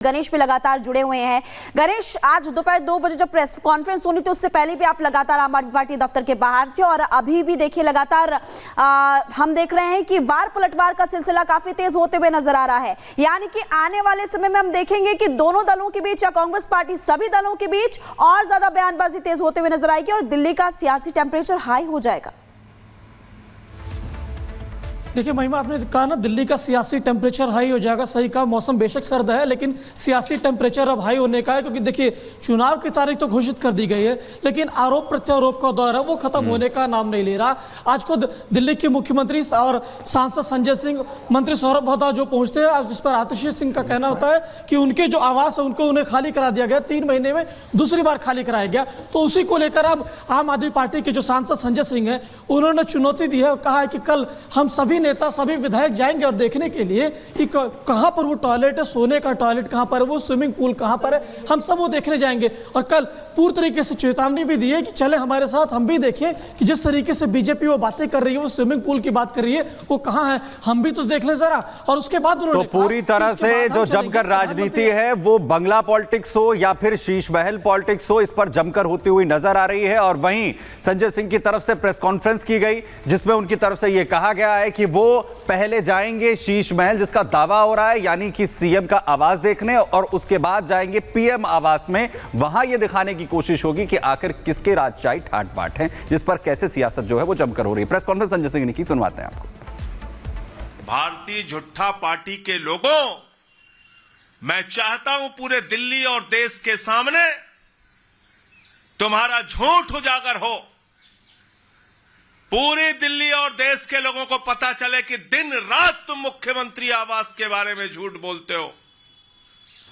गणेश भी लगातार जुड़े हुए हैं। गणेश, आज दोपहर 2 बजे जब प्रेस कॉन्फ्रेंस होनी थी उससे पहले भी आप लगातार आम आदमी पार्टी दफ्तर के बाहर थे और अभी भी देखिए लगातार हम देख रहे हैं कि वार पलटवार का सिलसिला काफी तेज होते हुए नजर आ रहा है। यानी कि आने वाले समय में हम देखेंगे कि दोनों दलों के बीच या कांग्रेस पार्टी सभी दलों के बीच और ज्यादा बयानबाजी तेज होते हुए नजर आएगी और दिल्ली का सियासी टेम्परेचर हाई हो जाएगा। देखिए महिमा, आपने कहा ना दिल्ली का सियासी टेम्परेचर हाई हो जाएगा। सही कहा, मौसम बेशक सर्द है लेकिन सियासी टेम्परेचर अब हाई होने का है, क्योंकि देखिए चुनाव की तारीख तो घोषित कर दी गई है लेकिन आरोप प्रत्यारोप का दौर है वो खत्म होने का नाम नहीं ले रहा। आज खुद दिल्ली के मुख्यमंत्री और सांसद संजय सिंह, मंत्री सौरभ भोदा जो पहुंचते हैं, जिस पर आतिशी सिंह का कहना होता है कि उनके जो आवास है उनको उन्हें खाली करा दिया गया, 3 महीने में दूसरी बार खाली कराया गया। तो उसी को लेकर अब आम आदमी पार्टी के जो सांसद संजय सिंह है उन्होंने चुनौती दी है और कहा है कि कल हम सभी नेता, सभी विधायक जाएंगे और देखने के लिए कि कहां पर वो टॉयलेट है, सोने का टॉयलेट कहां पर है, वो स्विमिंग पूल कहां पर है, हम सब वो देखने जाएंगे। और कल पूरी तरीके से चेतावनी भी दी है कि चले हमारे साथ, हम भी देखें कि जिस तरीके से बीजेपी वो बातें कर रही है, वो स्विमिंग पूल की बात कर रही है, वो कहां है, हम भी तो देख ले जरा। और उसके बाद उन्होंने तो पूरी तरह से जो जमकर राजनीति है वो बंगला पॉलिटिक्स हो या फिर शीश महल पॉलिटिक्स हो, इस पर जमकर होती हुई नजर आ रही है। और वहीं संजय सिंह की तरफ से प्रेस कॉन्फ्रेंस की गई जिसमें उनकी तरफ से यह कहा गया है कि वो पहले जाएंगे शीश महल, जिसका दावा हो रहा है, यानी कि सीएम का आवास देखने, और उसके बाद जाएंगे पीएम आवास में। वहां यह दिखाने की कोशिश होगी कि आखिर किसके राजशाही ठाट बाट हैं, जिस पर कैसे सियासत जो है वो जमकर हो रही है। प्रेस कॉन्फ्रेंस संजय सिंह ने की, सुनवाते हैं आपको। भारतीय झुट्ठा पार्टी के लोगों, मैं चाहता हूं पूरे दिल्ली और देश के सामने तुम्हारा झूठ उजागर हो, पूरी दिल्ली और देश के लोगों को पता चले कि दिन रात तुम मुख्यमंत्री आवास के बारे में झूठ बोलते हो।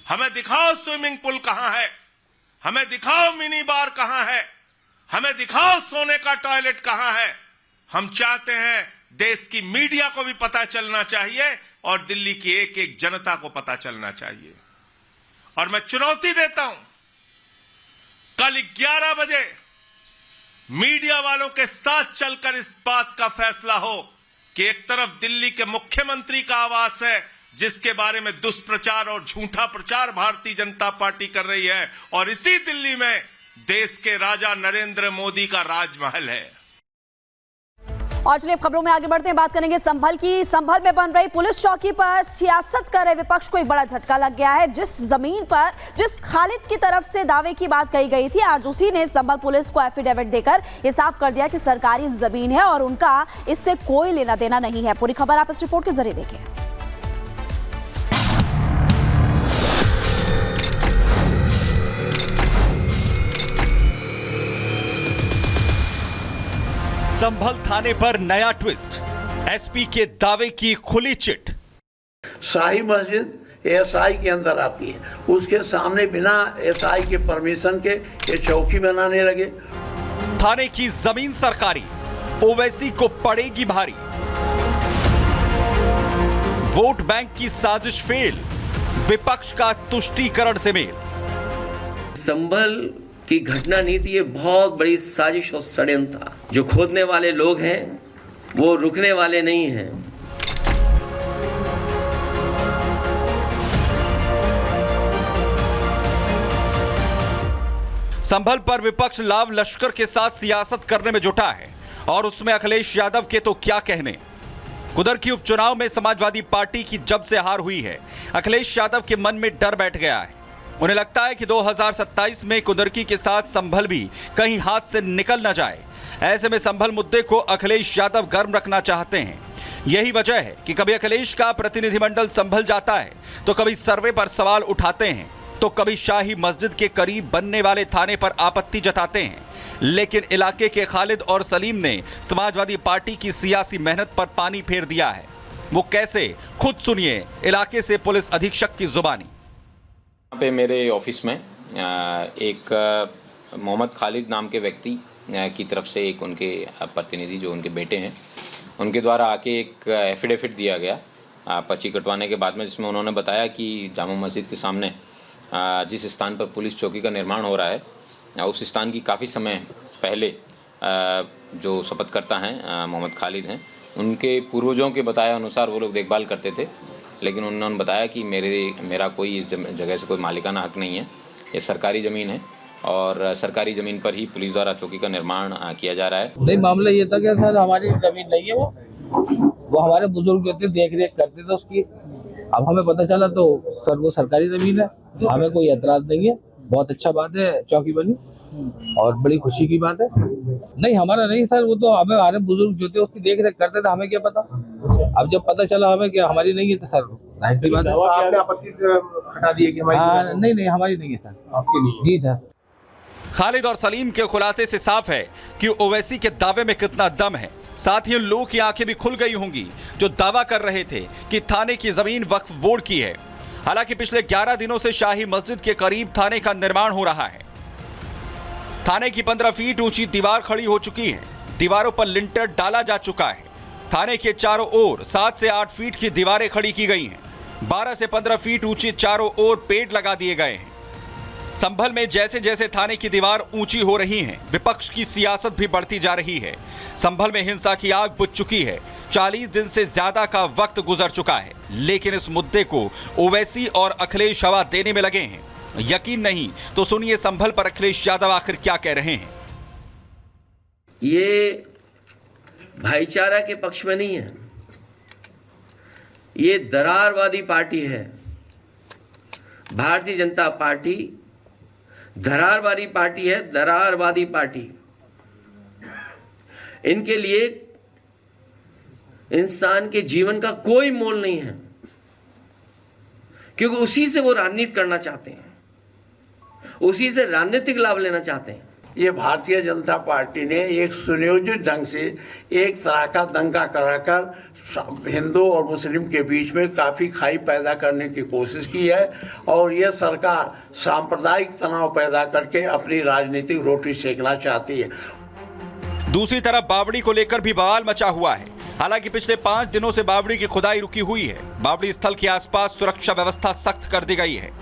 हमें दिखाओ स्विमिंग पूल कहां है, हमें दिखाओ मिनी बार कहां है, हमें दिखाओ सोने का टॉयलेट कहां है। हम चाहते हैं देश की मीडिया को भी पता चलना चाहिए और दिल्ली की एक एक जनता को पता चलना चाहिए। और मैं चुनौती देता हूं, कल 11 बजे मीडिया वालों के साथ चलकर इस बात का फैसला हो कि एक तरफ दिल्ली के मुख्यमंत्री का आवास है जिसके बारे में दुष्प्रचार और झूठा प्रचार भारतीय जनता पार्टी कर रही है, और इसी दिल्ली में देश के राजा नरेंद्र मोदी का राजमहल है। और चलिए खबरों में आगे बढ़ते हैं, बात करेंगे संभल की। संभल में बन रही पुलिस चौकी पर सियासत कर रहे विपक्ष को एक बड़ा झटका लग गया है। जिस जमीन पर जिस खालिद की तरफ से दावे की बात कही गई थी, आज उसी ने संभल पुलिस को एफिडेविट देकर यह साफ कर दिया कि सरकारी जमीन है और उनका इससे कोई लेना देना नहीं है। पूरी खबर आप इस रिपोर्ट के जरिए देखिए। संभल थाने पर नया ट्विस्ट, एसपी के दावे की खुली चिट। शाही मस्जिद एएसआई के अंदर आती है, उसके सामने बिना एएसआई के परमिशन के ये चौकी बनाने लगे। थाने की जमीन सरकारी, ओवैसी को पड़ेगी भारी। वोट बैंक की साजिश फेल, विपक्ष का तुष्टीकरण से मेल। संभल की घटना नीति ये बहुत बड़ी साजिश और षड्यंत्र था। जो खोदने वाले लोग हैं वो रुकने वाले नहीं हैं। संभल पर विपक्ष लाव लश्कर के साथ सियासत करने में जुटा है और उसमें अखिलेश यादव के तो क्या कहने। कुदर की उपचुनाव में समाजवादी पार्टी की जब से हार हुई है, अखिलेश यादव के मन में डर बैठ गया है। उन्हें लगता है कि 2027 में कुदरकी के साथ संभल भी कहीं हाथ से निकल न जाए। ऐसे में संभल मुद्दे को अखिलेश यादव गर्म रखना चाहते हैं। यही वजह है कि कभी अखिलेश का प्रतिनिधिमंडल संभल जाता है तो कभी सर्वे पर सवाल उठाते हैं, तो कभी शाही मस्जिद के करीब बनने वाले थाने पर आपत्ति जताते हैं। लेकिन इलाके के खालिद और सलीम ने समाजवादी पार्टी की सियासी मेहनत पर पानी फेर दिया है। वो कैसे, खुद सुनिए इलाके से पुलिस अधीक्षक की जुबानी। यहाँ पे मेरे ऑफिस में एक मोहम्मद खालिद नाम के व्यक्ति की तरफ से एक उनके प्रतिनिधि जो उनके बेटे हैं उनके द्वारा आके एक एफिडेविट दिया गया पर्ची कटवाने के बाद में, जिसमें उन्होंने बताया कि जामा मस्जिद के सामने जिस स्थान पर पुलिस चौकी का निर्माण हो रहा है उस स्थान की काफ़ी समय पहले जो शपथकर्ता हैं मोहम्मद खालिद हैं, उनके पूर्वजों के बताए अनुसार वो लोग देखभाल करते थे लेकिन उन्होंने बताया कि मेरा कोई इस जगह से कोई मालिकाना हक नहीं है, ये सरकारी ज़मीन है और सरकारी ज़मीन पर ही पुलिस द्वारा चौकी का निर्माण किया जा रहा है। नहीं, मामला ये था कि सर हमारी ज़मीन नहीं है, वो हमारे बुजुर्ग जो थे देख रेख करते थे उसकी। अब हमें पता चला तो सर वो सरकारी ज़मीन है, हमें कोई एतराज़ नहीं है। बहुत अच्छा बात है चौकी बनी और बड़ी खुशी की बात है। नहीं, हमारा नहीं सर, वो तो हमारे बुजुर्ग जो थे उसकी देख रेख करते थे, हमें क्या पता। अब जब पता चला हमें कि हमारी नहीं है तो सर जाहिर बात है आपने आपत्ति हटा दी है कि हमारी नहीं हमारी नहीं है सर, आपकी नहीं। जी सर। खालिद और सलीम के खुलासे से साफ है कि ओवैसी के दावे में कितना दम है। साथ ही उन लोगों की आंखें भी खुल गई होंगी जो दावा कर रहे थे कि थाने की जमीन वक्फ बोर्ड की है। हालांकि पिछले 11 दिनों से शाही मस्जिद के करीब थाने का निर्माण हो रहा है। थाने की 15 फीट ऊंची दीवार खड़ी हो चुकी है, दीवारों पर लिंटर डाला जा चुका है। थाने के चारों ओर 7 से 8 फीट की दीवारें खड़ी की गई हैं। 12 से 15 फीट ऊंची चारों ओर पेड़ लगा दिए गए हैं। संभल में जैसे जैसे थाने की दीवार ऊंची हो रही है, विपक्ष की सियासत भी बढ़ती जा रही है। संभल में हिंसा की आग बुझ चुकी है। 40 दिन से ज्यादा का वक्त गुजर चुका है, लेकिन इस मुद्दे को ओवैसी और अखिलेश हवा देने में लगे हैं। यकीन नहीं तो सुनिए संभल पर अखिलेश यादव आखिर क्या कह रहे हैं। ये भाईचारा के पक्ष में नहीं है, ये दरारवादी पार्टी है। भारतीय जनता पार्टी दरारवादी पार्टी है, दरारवादी पार्टी। इनके लिए इंसान के जीवन का कोई मोल नहीं है, क्योंकि उसी से वो राजनीति करना चाहते हैं, उसी से राजनीतिक लाभ लेना चाहते हैं। ये भारतीय जनता पार्टी ने एक सुनियोजित ढंग से एक तरह का दंगा कराकर हिंदू और मुस्लिम के बीच में काफ़ी खाई पैदा करने की कोशिश की है और यह सरकार सांप्रदायिक तनाव पैदा करके अपनी राजनीतिक रोटी सेकना चाहती है। दूसरी तरफ बावड़ी को लेकर भी बवाल मचा हुआ है। हालांकि पिछले 5 दिनों से बावड़ी की खुदाई रुकी हुई है। बावड़ी स्थल के आसपास सुरक्षा व्यवस्था सख्त कर दी गई है।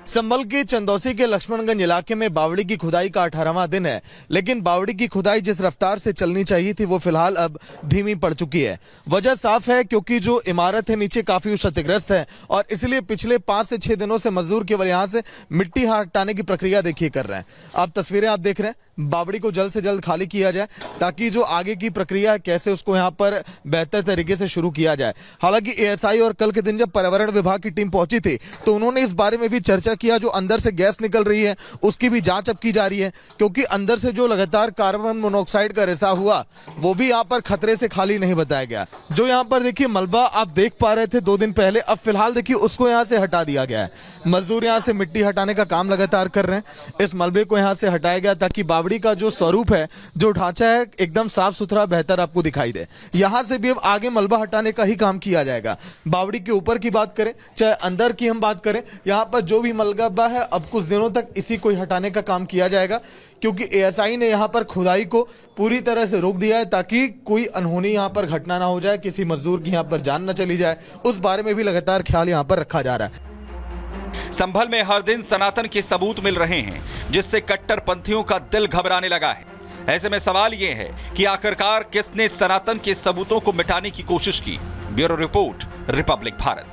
संभल के चंदौसी के लक्ष्मणगंज इलाके में बावड़ी की खुदाई का 18वां दिन है, लेकिन बावड़ी की खुदाई जिस रफ्तार से चलनी चाहिए थी वो फिलहाल अब धीमी पड़ चुकी है। वजह साफ है क्योंकि जो इमारत है नीचे काफी क्षतिग्रस्त है और इसलिए पिछले 5 से 6 दिनों से मजदूर केवल यहाँ से मिट्टी हटाने की प्रक्रिया देखिए कर रहे हैं। आप तस्वीरें आप देख रहे हैं, बावड़ी को जल्द से जल्द खाली किया जाए ताकि जो आगे की प्रक्रिया है कैसे उसको यहाँ पर बेहतर तरीके से शुरू किया जाए। हालांकि एएसआई और कल के दिन जब पर्यावरण विभाग की टीम पहुंची थी तो उन्होंने इस बारे में भी चर्चा किया, जो अंदर से गैस निकल रही है उसकी भी जांच अब की जा रही है, क्योंकि अंदर से जो लगातार कार्बन मोनोऑक्साइड का रिसाव हुआ वो भी यहाँ पर खतरे से खाली नहीं बताया गया। जो यहाँ पर देखिए मलबा आप देख पा रहे थे 2 दिन पहले, अब फिलहाल देखिए उसको यहाँ से हटा दिया गया है। मजदूर यहाँ से मिट्टी हटाने का काम लगातार कर रहे हैं। इस मलबे को यहाँ से हटाया गया ताकि बावड़ी का जो स्वरूप है, जो ढांचा है, एकदम साफ सुथरा बेहतर आपको दिखाई दे। यहाँ से भी अब आगे मलबा हटाने का ही काम किया जाएगा। बावड़ी के ऊपर की बात करें चाहे अंदर की हम बात करें, यहाँ पर जो भी मलबा है अब कुछ दिनों तक इसी को हटाने का काम किया जाएगा, क्योंकि एएसआई ने यहाँ पर खुदाई को पूरी तरह से रोक दिया है ताकि कोई अनहोनी यहाँ पर घटना ना हो जाए, किसी मजदूर की यहाँ पर जान न चली जाए। उस बारे में भी लगातार ख्याल यहाँ पर रखा जा रहा है। संभल में हर दिन सनातन के सबूत मिल रहे हैं, जिससे कट्टरपंथियों का दिल घबराने लगा है। ऐसे में सवाल यह है कि आखिरकार किसने सनातन के सबूतों को मिटाने की कोशिश की। Bureau report, Republic Bharat.